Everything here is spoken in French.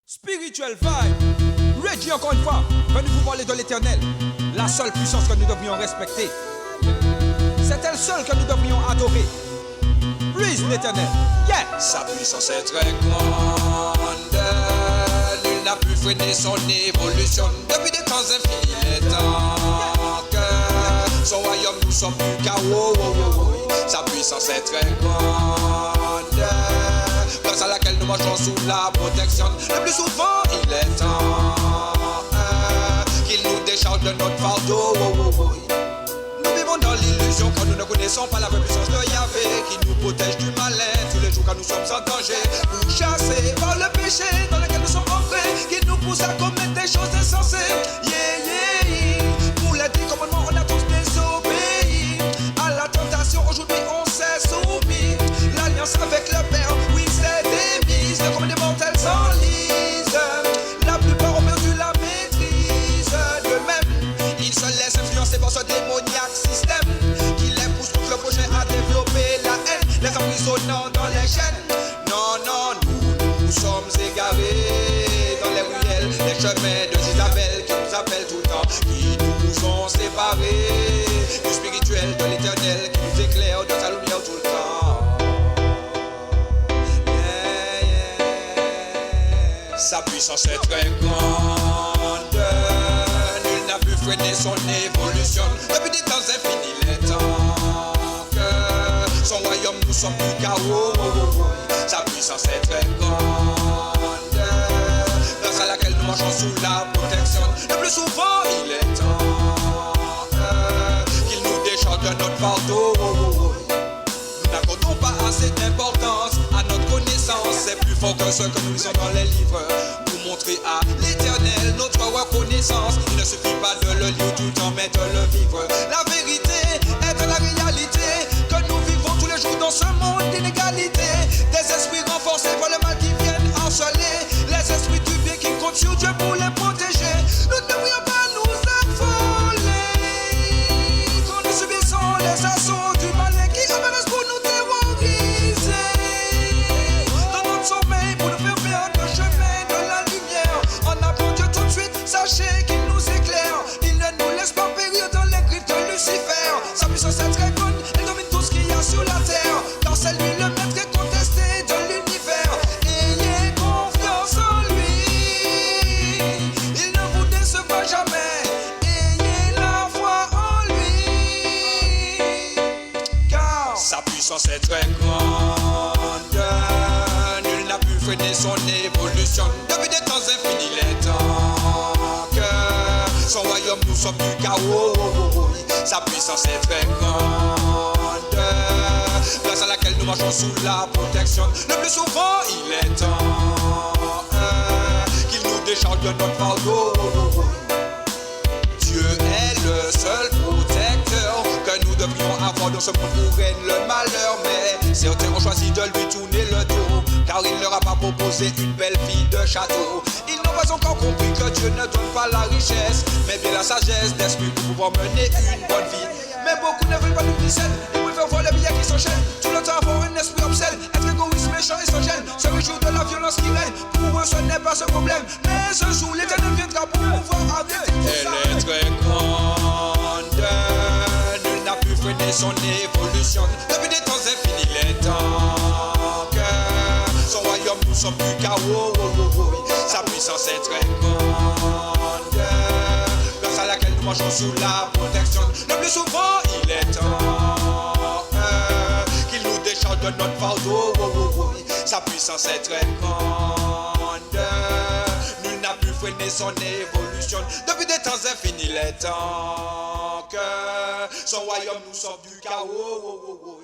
Spiritual vibe, Reggie encore une fois, venu vous parler de l'éternel, la seule puissance que nous devrions respecter. C'est elle seule que nous devrions adorer. Praise l'éternel, yeah. Sa puissance est très grande, nul n'a pu freiner son évolution. Depuis des temps infinis, les temps que son royaume nous sommes du chaos. Sa puissance est très grande, grâce à laquelle nous marchons sous la protection. Le plus souvent, il est temps qu'il nous décharge de notre fardeau. Nous vivons dans l'illusion quand nous ne connaissons pas la vraie puissance de Yahvé, qui nous protège du malin tous les jours quand nous sommes en danger, ou chassés par le péché dans lequel nous sommes entrés, qui nous pousse à commettre des choses insensées. Pour les 10 commandements, on a tous désobéi à la tentation. Aujourd'hui, on s'est soumis. L'alliance avec le Père, oui, c'est démise. Comme des mortels s'enlisent, la plupart ont perdu la maîtrise d'eux-mêmes. Ils se laissent influencer par ce démoniaque système qui les pousse contre le projet à développer la haine, les emprisonnant dans les chaînes. Non, non, nous sommes égarés dans les ruelles, les chemins de Isabelle qui nous appellent tout le temps, qui nous ont séparés du spirituel de l'éternel, qui nous éclaire de sa lumière tout le temps. Sa puissance est très grande, nul n'a pu freiner son évolution. Depuis des temps infinis, les temps que son royaume nous sommes du chaos. Sa puissance est très grande, grâce à laquelle nous marchons sous la protection. Le plus souvent, il est temps qu'il nous décharge de notre fardeau. Nous n'accordons pas assez d'importance à notre connaissance. C'est plus fort que ce que nous lisons dans les livres. Pour montrer à l'éternel notre reconnaissance, il ne suffit pas de le lire tout le temps, mais de le vivre. La vérité est la réalité que nous vivons tous les jours dans ce monde d'inégalité. Des esprits renforcés par le mal qui viennent harceler les esprits du bien qui comptent sur Dieu pour les protéger. Nous ne devrions pas nous affoler quand nous subissons les assauts du malin qui amenace pour nous terroriser dans notre sommeil, pour nous faire perdre le chemin de la lumière. En appelant Dieu tout de suite, sachez qu'il nous éclaire. Il ne nous laisse pas périr dans les griffes de Lucifer. Sa puissance est très grande, elle domine tout ce qu'il y a sur la terre, car c'est lui le maître et contesté de l'univers. Ayez confiance en lui, il ne vous décevra jamais. Ayez la foi en lui, car sa puissance est très grande, nul n'a pu freiner son évolution. Depuis des temps infinis, les temps que son royaume nous sommes du chaos. Sa puissance est très grande, grâce à laquelle nous marchons sous la protection. Le plus souvent, il est temps qu'il nous décharge de notre fardeau. Dieu est le seul protecteur que nous devrions avoir dans ce monde où règne le malheur. Mais certains ont choisi de lui tourner le dos, car il ne leur a pas proposé une belle vie de château. Ils n'ont pas encore compris que Dieu ne donne pas la richesse, mais bien la sagesse d'esprit pour pouvoir mener une bonne vie. Mais beaucoup ne veulent pas nous dire, ils préfèrent voir les billets qui s'enchaînent. Tout le temps avoir un esprit obscène, être égoïste, méchant et sans gêne, se réjouir de la violence qui règne. Pour eux ce n'est pas ce problème, mais un jour l'éternel viendra pour pouvoir arrêter tout ça. Elle est très grande, nul n'a pu freiner son évolution. Depuis des temps infinis, les temps que son royaume nous sommes du chaos. Sa puissance est très grande, grâce à laquelle nous marchons sous la protection. Le plus souvent, il est temps qu'il nous décharge de notre fardeau. Sa puissance est très grande, nul n'a pu freiner son évolution. Depuis des temps infinis, il est temps que son royaume nous sauve du chaos.